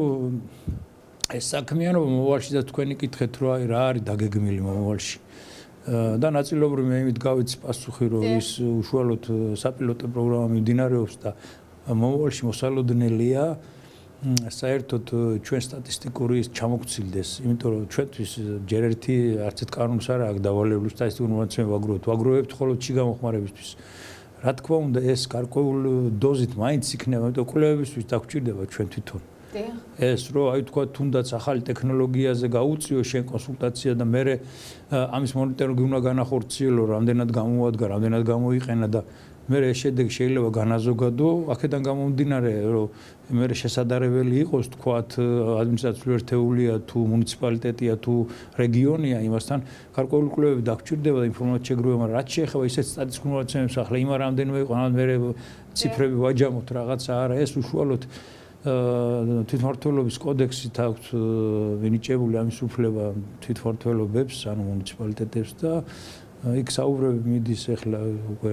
ეს საქმიანობა მომავალში და თქვენი კითხეთ რა არის დაგეგმილი მომავალში და ნაწილობრივ მე იმით გავიცი პასუხი რომ ის უშუალოდ საპილოტო პროგრამა მიმდინარეობს და მომავალში მოსალოდნელია საერთოდ ჩვენ სტატისტიკური ჩამოგცილდეს იმიტომ რომ ჩვენთვის ჯერ ერთი არც ერთ კანონს არ აქვს დავალებული სტატისტიკური მონაცემები ვაგროვებთ მხოლოდ ჩი გამოხმარებისთვის რა თქმა უნდა ეს გარკვეულ დოზით მაინც იქნება იმიტომ კვლევებისთვის დაგჭირდება ჩვენ თვითონ ეს რო აი თქვა თუნდაც ახალი ტექნოლოგიაზე გაუწიო შენ კონსულტაცია და მე ამის მონიტორინგი უნდა განახორციელო რამდენად გამოადგა რამდენად გამოიყენა და მე ეს შედეგი შეიძლება განაზოგადო აქედან გამომდინარე რომ მე შესაძლებელი იყოს თქვათ ადმინისტრაციული ერთეულია თუ მუნიციპალიტეტია თუ რეგიონია იმასთან გარკვეული კვლევები დაგჭირდება და ინფორმაცია შეგროვება მაგრამ რაც შეეხება ისეთ სტატისტიკურ მონაცემებს ახლა იმ რამდენიმე იყო ან მე ციფრები ვაჯამოთ რაღაცა არა ეს უშუალოდ თვითმმართველობის კოდექსით აქვს მინიჭებული ამის უფლება თვითმმართველობებს ანუ მუნიციპალიტეტებს და იქ საუბრები მიდის ახლა უკვე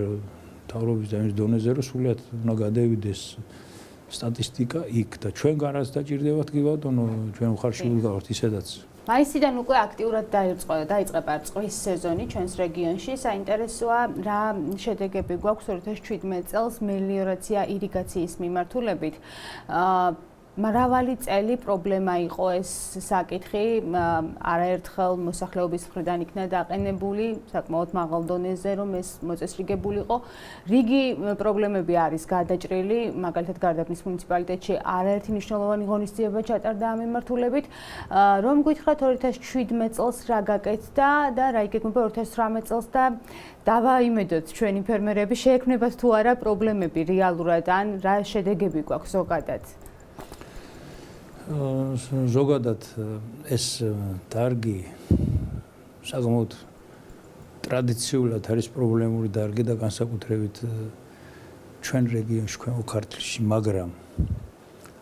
თავრობის და იმის დონეზე რომ სულიად უნდა გადავიდეს სტატისტიკა იქ და ჩვენგან რაც დაჭირდებათ კი ბატონო ჩვენ მხარში ვდგავართ ისედაც მაისიდან უკვე აქტიურად დაიწყება წყლის სეზონი ჩვენს რეგიონში საინტერესოა რა შედეგები გვაქვს 2017 წელს მელიორაცია ირიგაციის მიმართულებით მრავალი წელი პრობლემა იყო ეს საკითხი არაერთხელ მოსახლეობის მხრიდან იქნა დაყენებული საკმაოდ მაღალ დონეზე რომ ეს მოწესრიგებულიყო რიგი პრობლემები არის გადაჭრილი მაგალითად გარდაბნის მუნიციპალიტეტში არაერთი მნიშვნელოვანი ღონისძიება ჩატარდა ამ მიმართულებით რომ გითხრათ 2017 წელს რა გაკეთდა და რა იგეგმება 2018 წელს და დავაიმედოთ ჩვენი ფერმერები შეექმნებათ თუ არა პრობლემები რეალურად ან რა შედეგები გვაქვს ზოგადად ზოგადად ეს დარგი საკმაოდ ტრადიციულად არის პრობლემური დარგი და განსაკუთრებით ჩვენ რეგიონში ჩვენ ქართლში მაგრამ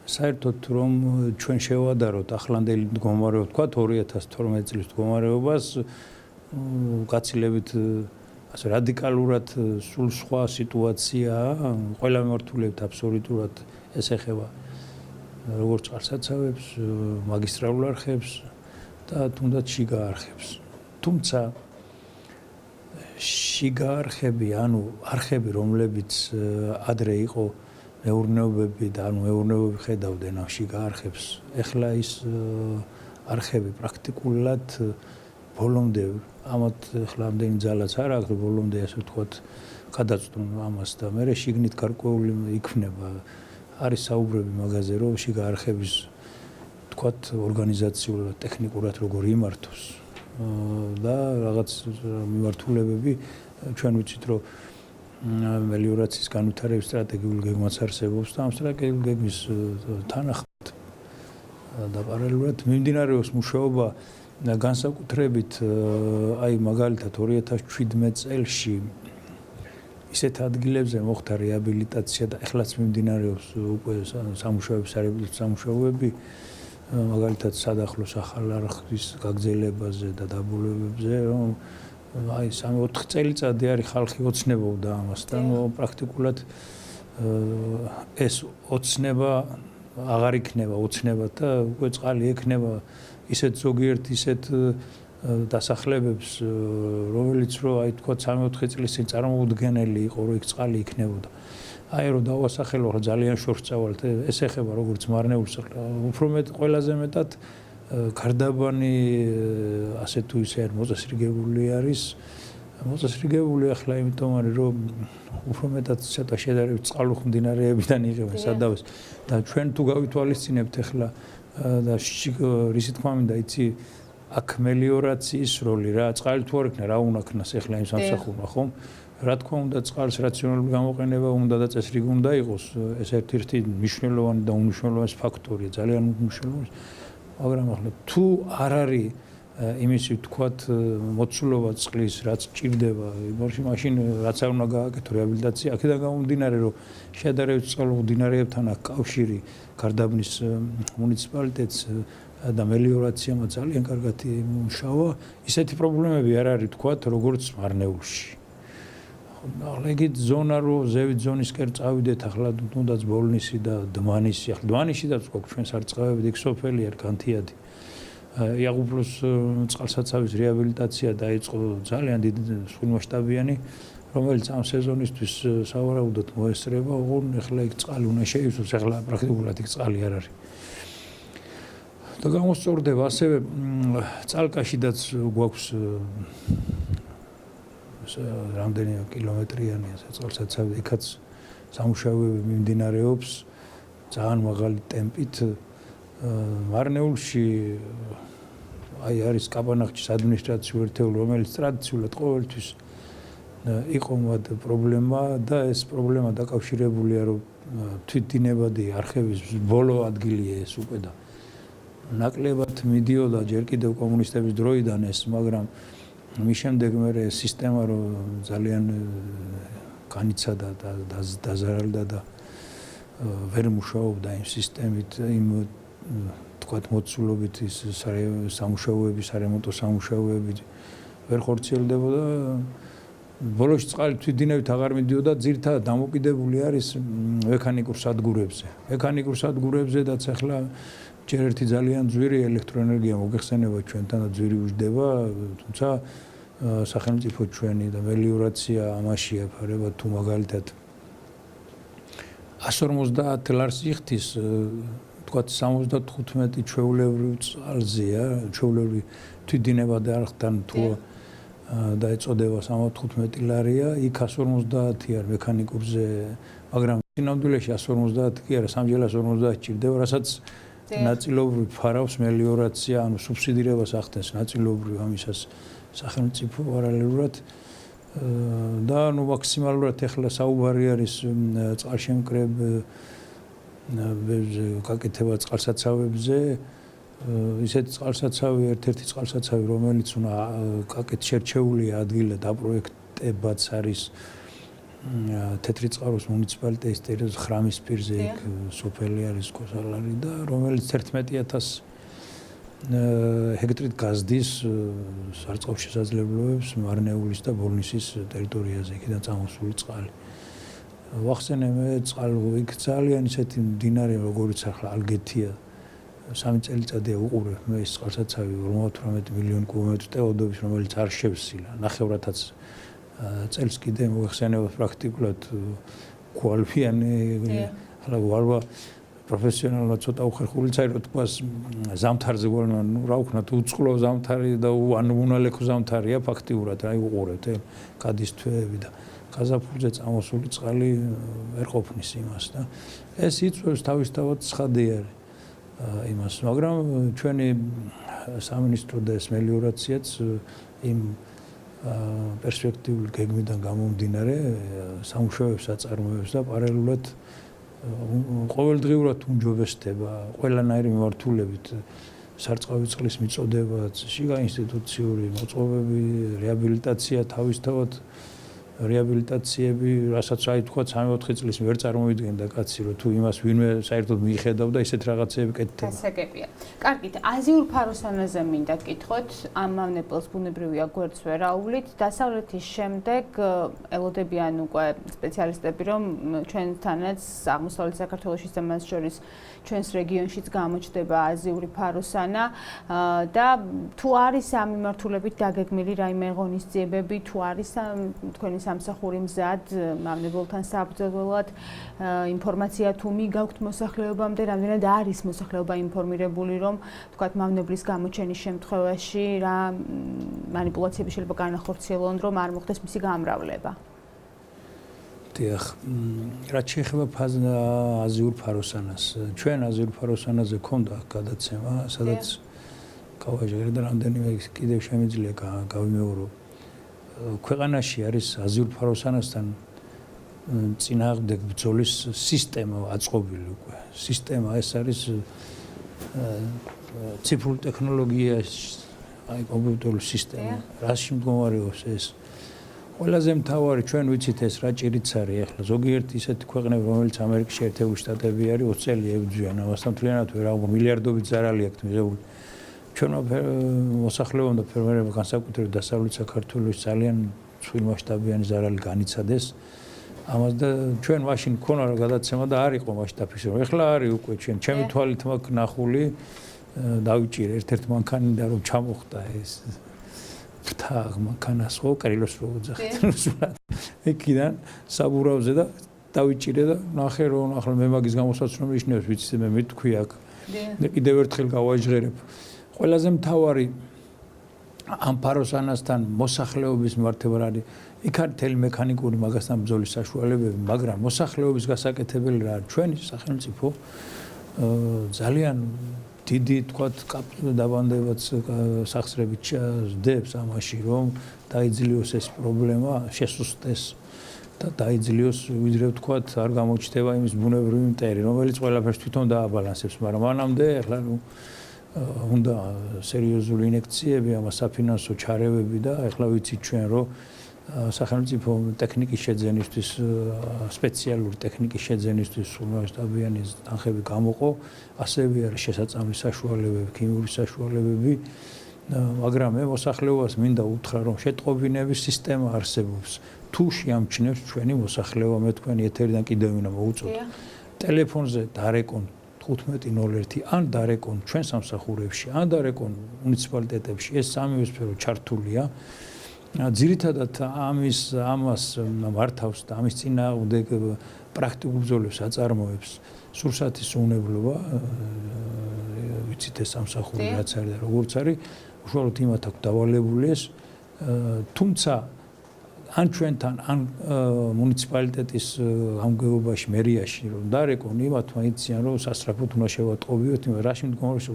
საერთოდ რომ ჩვენ შევადაროთ ახლანდელი მდგომარეობა თქვა 2012 წლის მდგომარეობას გაცილებით ასე რადიკალურად სულ სხვა სიტუაციაა ყველა მიმართულებით აბსოლუტურად ეს ეხება როგორც წყალსაცავებს, მაგისტრალურ არხებს და თუნდაც შიგა არხებს. თუმცა შიგა არხები, ანუ არხები, რომლებიც ადრე იყო მეურნეობები და ანუ მეურნეობები ხედავდნენ ამ შიგა არხებს, ეხლა ის არხები პრაქტიკულად ბოლომდე ამათ ეხლა ამდენი ძალაც არ აქვს, ბოლომდე ასე ვთქვათ, გადაწყვეტენ ამას და მე შიგნით გარკვეული იქმნება არის საუბრები მაგაზე რომ შიგა არხების თქვათ ორგანიზაციულად ტექნიკურად როგორ იმართოს და რაღაც მიმართულებები ჩვენ ვიცით რომ მელიორაციის განვითარების სტრატეგიული გეგმაც არსებობს და ამ სტრატეგიული გეგმის თანახმად და პარალელურად მიმდინარეობს მუშაობა განსაკუთრებით აი მაგალითად 2017 წელში ისეთ ადგილებზე მოხდა რეაბილიტაცია და ეხლაც მიმდინარეობს უკვე სამუშაოების სარეაბილიტაციო სამუშაოები მაგალითად სადახლოს ახალ არხის გაგრძელებაზე და დაბოლებებზე რომ აი 3-4 წელიწადი არის ხალხი ოცნებობდა ამასთან პრაქტიკულად ეს ოცნება აღარ იქნება ოცნება და უკვე წყალი ექნება ისეთ ზოგიერთ ისეთ დასახლებებს რომელიც რო აი თქვა 3-4 წლის წინ წარმოუდგენელი იყო რომ იქ წყალი იქნებოდა აი რომ დავასახელო რა ძალიან შორს წავალთ ეს ეხება როგორც მარნეულს უფრო მეტ ყველაზე მეტად გარდაბანი ასე თუ ისე არ მოწესრიგებული არის მოწესრიგებული ახლა იმიტომ არის რომ უფრო მეტად ცოტა შედარებით წყალუხ მდინარეებიდან იღებენ სადავეს და ჩვენ თუ გავითვალისწინებთ ახლა და რისი თქმა მინდა იცი აქ მელიორაციის როლი რა, წყალი თუ არ იქნება, რა უნაქნას ახლა იმ სამსახურმა, ხომ? რა თქმა უნდა, წყალს რაციონალური გამოყენება უნდა და წესრიგი უნდა იყოს, ეს ერთ-ერთი მნიშვნელოვანი და უმნიშვნელოვანესი ფაქტორია, ძალიან უმნიშვნელოვანესი. მაგრამ ახლა თუ არ არის იმისი თქვათ მოცულობა წყლის, რაც ჭირდება, მაშინ რაც არ უნდა გააკეთო რეაბილიტაცია, აქედან გამომდინარე, რომ შედარებით წყალო მდინარეებთან აქვს კავშირი გარდაბნის მუნიციპალიტეტს და მელიორაციამ ძალიან კარგად იმუშავა, ისეთი პრობლემები არ არის თქვათ, როგორც მარნეულში. ახლა იგივე ზონა რო ზევით ზონისკენ წავიდეთ, ახლა თუნდაც ბოლნისი და დმანისი, ახლა დმანისიდაც გვაქვს ჩვენ სარწყავები, იქ სოფელი არ განთიადი. იაღუპლოს წყალსაცავის რეაბილიტაცია დაიწყო ძალიან დიდი სრულმასშტაბიანი, რომელიც ამ სეზონისთვის სავარაუდოდ მოესწრება, ოღონდ ახლა იქ წყალი უნდა შეივსოს, ახლა პრაქტიკულად იქ წყალი არ არის. და გამოსწორდება ასევე წალკაშიდაც გვაქვს რამდენიმე კილომეტრიანი წყალსაცავი, იქაც სამუშაოები მიმდინარეობს ძალიან მაღალი ტემპით. მარნეულში აი არის კაბანახჭის ადმინისტრაციული ერთეული, რომელიც ტრადიციულად ყოველთვის იყო მათ პრობლემა და ეს პრობლემა დაკავშირებულია, რომ თვითდინებადი არხების ბოლო ადგილია ეს უკვე და ნაკლებად მიდიოდა ჯერ კიდევ კომუნისტების დროიდან ეს, მაგრამ მის შემდეგ მე სისტემა რომ ძალიან განიცადა და დაზარალდა და ვერ მუშაობდა იმ სისტემით, იმ თქვათ მოცულობით ის სამუშაოები, სარემონტო სამუშაოები ვერ ხორციელდებოდა. ბოლოში წყალი თვითდინებით აღარ მიდიოდა, ძირითადად დამოკიდებული არის მექანიკურ სადგურებზე. მექანიკურ სადგურებზედაც ახლა ჯერ ერთი ძალიან ძვირი ელექტროენერგია მოგეხსენება ჩვენთან და ძვირი უждდება, თუმცა სახელმწიფო ჩვენი და მელიორაცია ამაში აფარება, თუ მაგალითად 150 ლარს იხდის, თქვათ 75 ჩვეულებრივ წყალზეა, ჩვეულებრივი თვითდინებადი არხთან თუ დაეწოდება 75 ლარია, იქ 150 არ მექანიკურზე, მაგრამ სინამდვილეში 150 კი არა, სამჯერ 150 ჭირდება, რასაც ნაწილობრივ ფარავს მელიორაცია, ანუ სუბსიდირებას ახდენს ნაწილობრივ ამისას სახელმწიფო პარალელურად და ნუ მაქსიმალურად ეხლა საუბარი არის წყალშემკრებ გაკეთება წყალსაცავებზე, ისეთი წყალსაცავი, ერთ-ერთი წყალსაცავი, რომელიც უნდა შერჩეულია ადგილად დაპროექტებაც არის თეთრი წყაროს მუნიციპალიტეტის ტერიტორიაზე ხრამის პირზე იქ სოფელი არის კოსალარი და რომელიც 11,000 ჰექტრით გაზდის სარწყავ შესაძლებლობებს მარნეულის და ბოლნისის ტერიტორიაზე, იქიდან წამოსული წყალი. ვახსენე მე წყალი იქ ძალიან ისეთი მდინარე, როგორიც ახლა ალგეთია, 3 წელიწადია უყურებ მე ეს წყალსაცავი 58 მილიონი კუბომეტრ ტეოდობის, რომელიც არ შევსილა, ნახევრადაც წელს კიდე მოიხსენებათ პრაქტიკულად კვალიფიანი, ახლა ვალვა პროფესიონალურად ცოტა უხერხულიც არის, რომ თქვას ზამთარზე გვანა, ნუ რა ვქნათ, უწყლო ზამთარი და ანუ უნალექო ზამთარია ფაქტიურად, აი უყურებთ გადის თვეები და გაზაფხულზე წამოსული წყალი ვერ ყოფნის იმას და ეს იწვევს თავისთავად ცხადიარი იმას, მაგრამ ჩვენი სამინისტრო და ეს მელიორაციაც იმ პერსპექტიული გეგმიდან გამომდინარე სამუშაოებს აწარმოებს და პარალელურად ყოველდღიურად უმჯობესდება ყველანაირი მიმართულებით სარწყავი წყლის მიწოდება, შიგა ინსტიტუციური მოწყობები, რეაბილიტაცია თავისთავად რეაბილიტაციები, რასაც აი თქვა 3-4 წლის ვერ წარმოვიდგენდა კაცი, რომ თუ იმას ვინმე საერთოდ მიიხედავდა, ისეთ რაღაცეები კეთდება. გასაგებია. კარგით, აზიურ ფაროსანაზე მინდა გკითხოთ, ამ მავნებელს ბუნებრივია გვერდს ვერ აუვლით. დასავლეთის შემდეგ ელოდებიან უკვე სპეციალისტები, რომ ჩვენთანაც აღმოსავლეთ საქართველოში და მას შორის ჩვენს რეგიონშიც გამოჩნდება აზიური ფაროსანა და თუ არის ამ მიმართულებით დაგეგმილი რაიმე ღონისძიებები, თუ არის თქვენი სამსახური მზად მავნებელთან საბრძოლველად, ინფორმაცია თუ მიგაქვთ მოსახლეობამდე, რამდენად არის მოსახლეობა ინფორმირებული, რომ თქვათ მავნებლის გამოჩენის შემთხვევაში რა მანიპულაციები შეიძლება განახორციელონ, რომ არ მოხდეს მისი გამრავლება. დიახ, რაც შეეხება აზიურ ფაროსანას, ჩვენ აზიურ ფაროსანაზე ქონდა გადაცემა, სადაც გავაჟღერე და რამდენიმე კიდევ შემიძლია გავიმეორო. ქვეყანაში არის აზიურ ფაროსანასთან წინააღმდეგ ბრძოლის სისტემა აწყობილი უკვე. სისტემა ეს არის ციფრულ ტექნოლოგიაში აი კომპიუტერული სისტემა. რაში მდგომარეობს ეს? ყველაზე მთავარი ჩვენ ვიცით ეს რა ჭირიც არის ახლა ზოგიერთი ისეთი ქვეყნები რომელიც ამერიკის შეერთებული შტატები არის 20 წელი ებრძვიან ამასთან მთლიანად ვერ აღარ მილიარდობით ზარალი აქვს მიღებული ჩვენმა მოსახლეობამ და ფერმერებმა განსაკუთრებით დასავლეთ საქართველოს ძალიან მსხვილი მასშტაბიანი ზარალი განიცადეს ამას და ჩვენ მაშინ ქონა რა გადაცემა და არ იყო მასშტაბისო ახლა არის უკვე ჩემი თვალით მაქვს ნახული დავიჭირე ერთ-ერთ მანქანიდან რომ ჩამოხდა ეს ფთაღ მანქანას ხო კრილოს რო ძახეთ ეკიდან საბურავზე და დავიჭირე და ნახე რომ ახლა მე მაგის გამოსაცნობი ნიშნავს ვიცი მე მეთქვი აქ და კიდევ ერთხელ გავაჟღერებ ყველაზე მთავარი ამ ფაროსანასთან მოსახლეობის მართება რა არის იქ არის თელი მექანიკური მაგასთან ბრძოლის საშუალებები მაგრამ მოსახლეობის გასაკეთებელი რა არის ჩვენი სახელმწიფო ძალიან დიდი თქვათ დაბანდებაც სახსრებით ჩაძდებს ამაში რომ დაიძლიოს ეს პრობლემა შესუსტეს და დაიძლიოს ვიდრე თქვათ არ გამოჩნდება იმის ბუნებრივი მტერი რომელიც ყველაფერს თვითონ დააბალანსებს მაგრამ მანამდე ახლა უნდა სერიოზული ინექციები ამას საფინანსო ჩარევები და ახლა ვიცით ჩვენ რომ სახელმწიფო ტექნიკის შეძენისთვის სპეციალური ტექნიკის შეძენისთვის სრულმასშტაბიანი თანხები გამოყო ასევე არის შესაძლებელი საშუალებები ქიმიური საშუალებები მაგრამ მე მოსახლეობას მინდა უთხრა რომ შეტყობინების სისტემა არსებობს თუ შეამჩნევს ჩვენი მოსახლეობა მე თქვენი ეთერიდან კიდევ ვინა მოუწოდო ტელეფონზე დარეკონ 1501 ან დარეკონ ჩვენ სამსახურებში ან დარეკონ მუნიციპალიტეტებში ეს სამივე სფერო ჩართულია ძირითადად ამას მართავს და ამის წინააღმდეგ პრაქტიკულ ბრძოლებს აწარმოებს სურსათის უნებლობა ვიცით ეს სამსახური რაც არის და როგორც არის უშუალოდ იმათ აქვს დავალებული ეს თუმცა ან ჩვენთან ან მუნიციპალიტეტის გამგეობაში მერიაში რომ დარეკონ იმათმა იციან რომ სასწრაფოდ უნდა შევატყობიოთ იმ რაში მდგომარეობს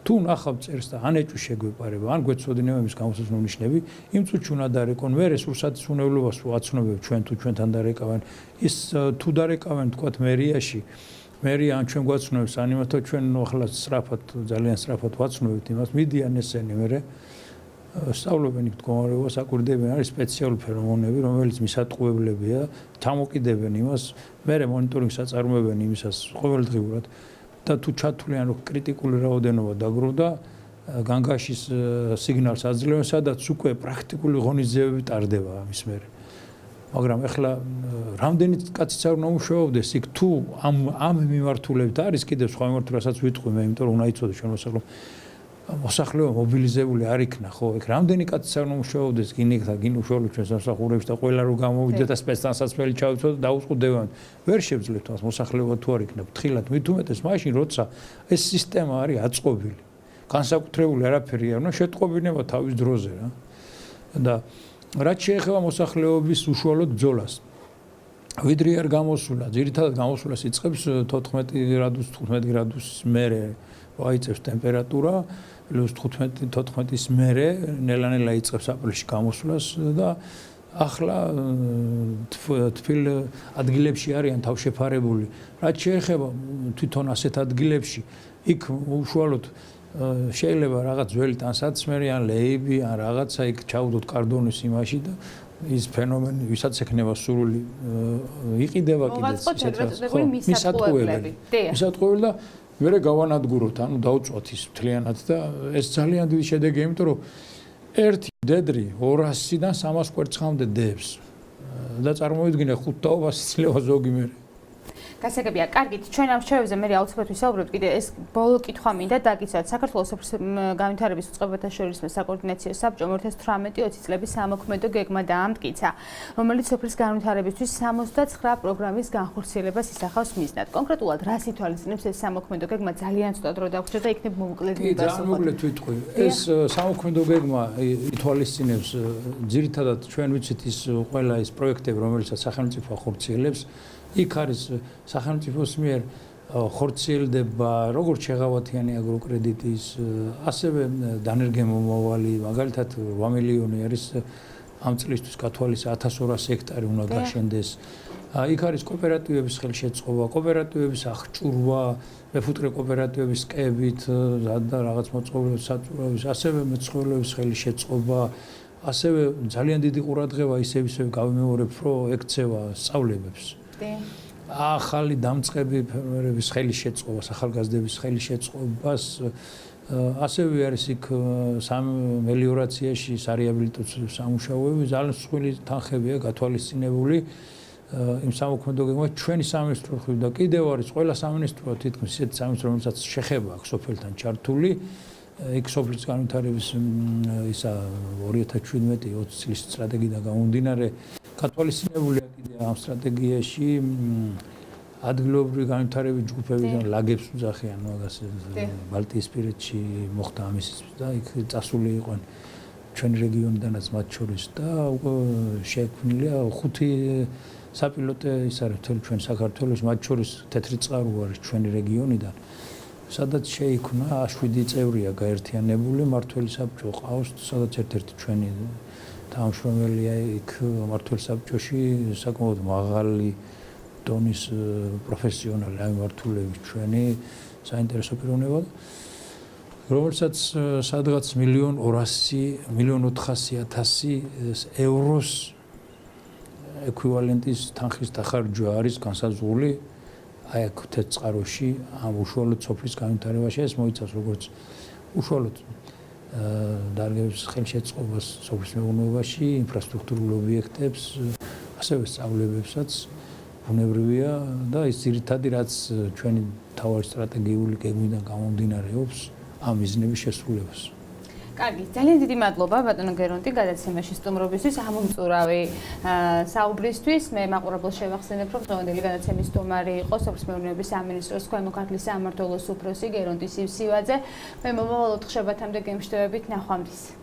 თუ ნახავ წერს და ან ეჭვი შეგვეპარება ან გვეცოდინება იმის გამოსაცნობი ნიშნები იმ წუთში უნდა დარეკონ მე რესურსათის უნებლობას ვაცნობებ ჩვენ თუ ჩვენთან დარეკავენ ის თუ დარეკავენ თქვათ მერიაში მერია ან ჩვენ გვაცნობებს ან იმათო ჩვენ ახლა სწრაფად ძალიან სწრაფად ვაცნობებთ იმას მიდიან ესენი მე სწავლობენ იქ მდგომარეობას აკვირდებიან არის სპეციალური ფერომონები რომელიც მისატყუებლებია ჩამოკიდებენ იმას მე მონიტორინგს აწარმოებენ იმისას ყოველდღიურად და თუ ჩათვლიან რომ კრიტიკული რაოდენობა დაგროვდა განგაშის სიგნალს აძლევენ სადაც უკვე პრაქტიკული ღონისძიებები ტარდება ამის მერე მაგრამ ახლა რამდენი კაციც არ უნდა მუშაობდეს იქ თუ ამ მიმართულებით არის კიდევ სხვა მიმართულებასაც ვიტყვი მე იმიტომ რომ უნდა იცოდე ჩვენ მოსახლეობა მობილიზებული არ იქნა ხო ეგ რამდენი კაციც არ უნდა მუშაობდეს გინ უშუალოდ ჩვენ სამსახურებში და ყველა რო გამოვიდა და სპეცტანსაცმელი ჩავიცოთ და დაუწყდებიან ვერ შევძლებთ მას მოსახლეობა თუ არ იქნება თხილად მით უმეტეს მაშინ როცა ეს სისტემა არის აწყობილი განსაკუთრებული არაფერი არ უნდა შეტყობინება თავის დროზე რა და რაც შეეხება მოსახლეობის უშუალოდ ბრძოლას ვიდრე არ გამოსულა ძირითადად გამოსულას იწყებს 14 გრადუს 15 გრადუსის მერე აიწევს ტემპერატურა პლუს 15-14-ის მერე ნელა-ნელა იწყებს აპრილში გამოსვლას და ახლა თბილ ადგილებში არიან თავშეფარებული რაც შეეხება თვითონ ასეთ ადგილებში იქ უშუალოდ შეიძლება რაღაც ძველი ტანსაცმელი ან ლეიბი ან რაღაცა იქ ჩაუდოთ კარდონის იმაში და ის ფენომენი ვისაც ექნება სურვილი იყიდება კიდეც მისატყუებელი და მერე გავანადგუროთ, ანუ დავწვათ ის მთლიანად და ეს ძალიან დიდი შედეგია, იმიტომ რომ ერთი დედრი 200-დან 300 კვერცხამდე დებს და წარმოვიდგინე 500 ძლევა ზოგი მერე. გასაგებია, კარგით, ჩვენ ამ შევებზე მე აუცილებლად ვისაუბრებთ, კიდე ეს ბოლო კითხვა მინდა დაგიცვათ. საქართველოს სოფლის განვითარების უწყებათა შორის საკოორდინაციო საბჭომ 2018-20 წლების სამოქმედო გეგმა დაამტკიცა, რომელიც სოფლის განვითარებისთვის 69 პროგრამის განხორციელებას ისახავს მიზნად. კონკრეტულად რას ითვალისწინებს ეს სამოქმედო გეგმა? ძალიან ცოტა დრო დაგვჭირდა, იქნებ მოუკლედ მიპასუხოთ. კი, ძალიან მოკლედ ვიტყვი. ეს სამოქმედო გეგმა ითვალისწინებს ძირითადად ჩვენ ვიცით ის ყველა ის პროექტები, რომელსაც სახელმწიფო ახორციელებს იქ არის სახელმწიფოს მიერ ხორციელდება როგორც შეღავათიანი აგროკრედიტის, ასევე დანერგემომავალი, მაგალითად 8 მილიონი არის ამ წლისთვის გათვალის 1200 ჰექტარი უნდა გაშენდეს. იქ არის კოოპერატივების ხელშეწყობა, კოოპერატივების აღჭურვა, მეფუტკრე კოოპერატივების კებით და რაღაც მოწყობილობის საწურების, ასევე მეცხოველეობის ხელშეწყობა, ასევე ძალიან დიდი ყურადღება ისევ გავიმეორებ, რომ ექცევა სწავლებებს. ახალი დამწყები ფერმერების ხელშეწყობას, ახალგაზრდების ხელშეწყობას, ასევე არის იქ მელიორაციაში სარეაბილიტაციო სამუშაოები, ძალიან მსხვილი თანხებია გათვალისწინებული იმ სამოქმედო გეგმაში ჩვენი სამინისტრო ხრივ და კიდევ არის ყველა სამინისტრო თითქმის ისეთი სამინისტრო, რომელსაც შეხება აქვს სოფელთან ჩართული. იქ სოფლის განვითარების ისა 2017-20 წლის სტრატეგიიდან გამომდინარე გათვალისწინებულია კიდე ამ სტრატეგიაში ადგილობრივი განვითარების ჯგუფებიდან ლაგებს უძახიან მაგას ბალტიისპირეთში მოხდა ამის და იქ წასული იყვნენ ჩვენი რეგიონიდანაც მათ შორის და შექმნილია 5 საპილოტე ის არის მთელი ჩვენ საქართველოს მათ შორის თეთრი წყარო არის ჩვენი რეგიონიდან სადაც შეიქმნა 7 წევრია გაერთიანებული მმართველი საბჭო ყავს სადაც ერთ-ერთი ჩვენი თანამშრომელია იქ მმართველ საბჭოში საკმაოდ მაღალი დონის პროფესიონალი ამმართველები ჩვენი საინტერესო პიროვნება რომელსაც სადღაც 1.200.000 ევროს ეკვივალენტის თანხის დახარჯვა არის განსაზღვრული აი აქ თეწყაროში ამ უშუალოდ სოფლის განვითარებაში ეს მოიცავს როგორც უშუალოდ დარგების ხელშეწყობას სოფლის მეურნეობაში, ინფრასტრუქტურულ ობიექტებს, ასევე სწავლებებსაც ბუნებრივია და ის ძირითადი რაც ჩვენი თავარი სტრატეგიული გეგმიდან გამომდინარეობს ამ მიზნების შესრულებას. კარგი, ძალიან დიდი მადლობა ბატონო გერონტი გადაცემაში სტუმრობისთვის, ამომწურავი საუბრისთვის. მე მაყურებელს შევახსენებ, რომ დღევანდელი გადაცემის სტუმარი იყო სოფლის მეურნეობის სამინისტროს ქვემო ქართლის სამმართველოს უფროსი გერონტი სივსივაძე. მე მომავალ 4 შაბათამდე გემშვიდობებით, ნახვამდის.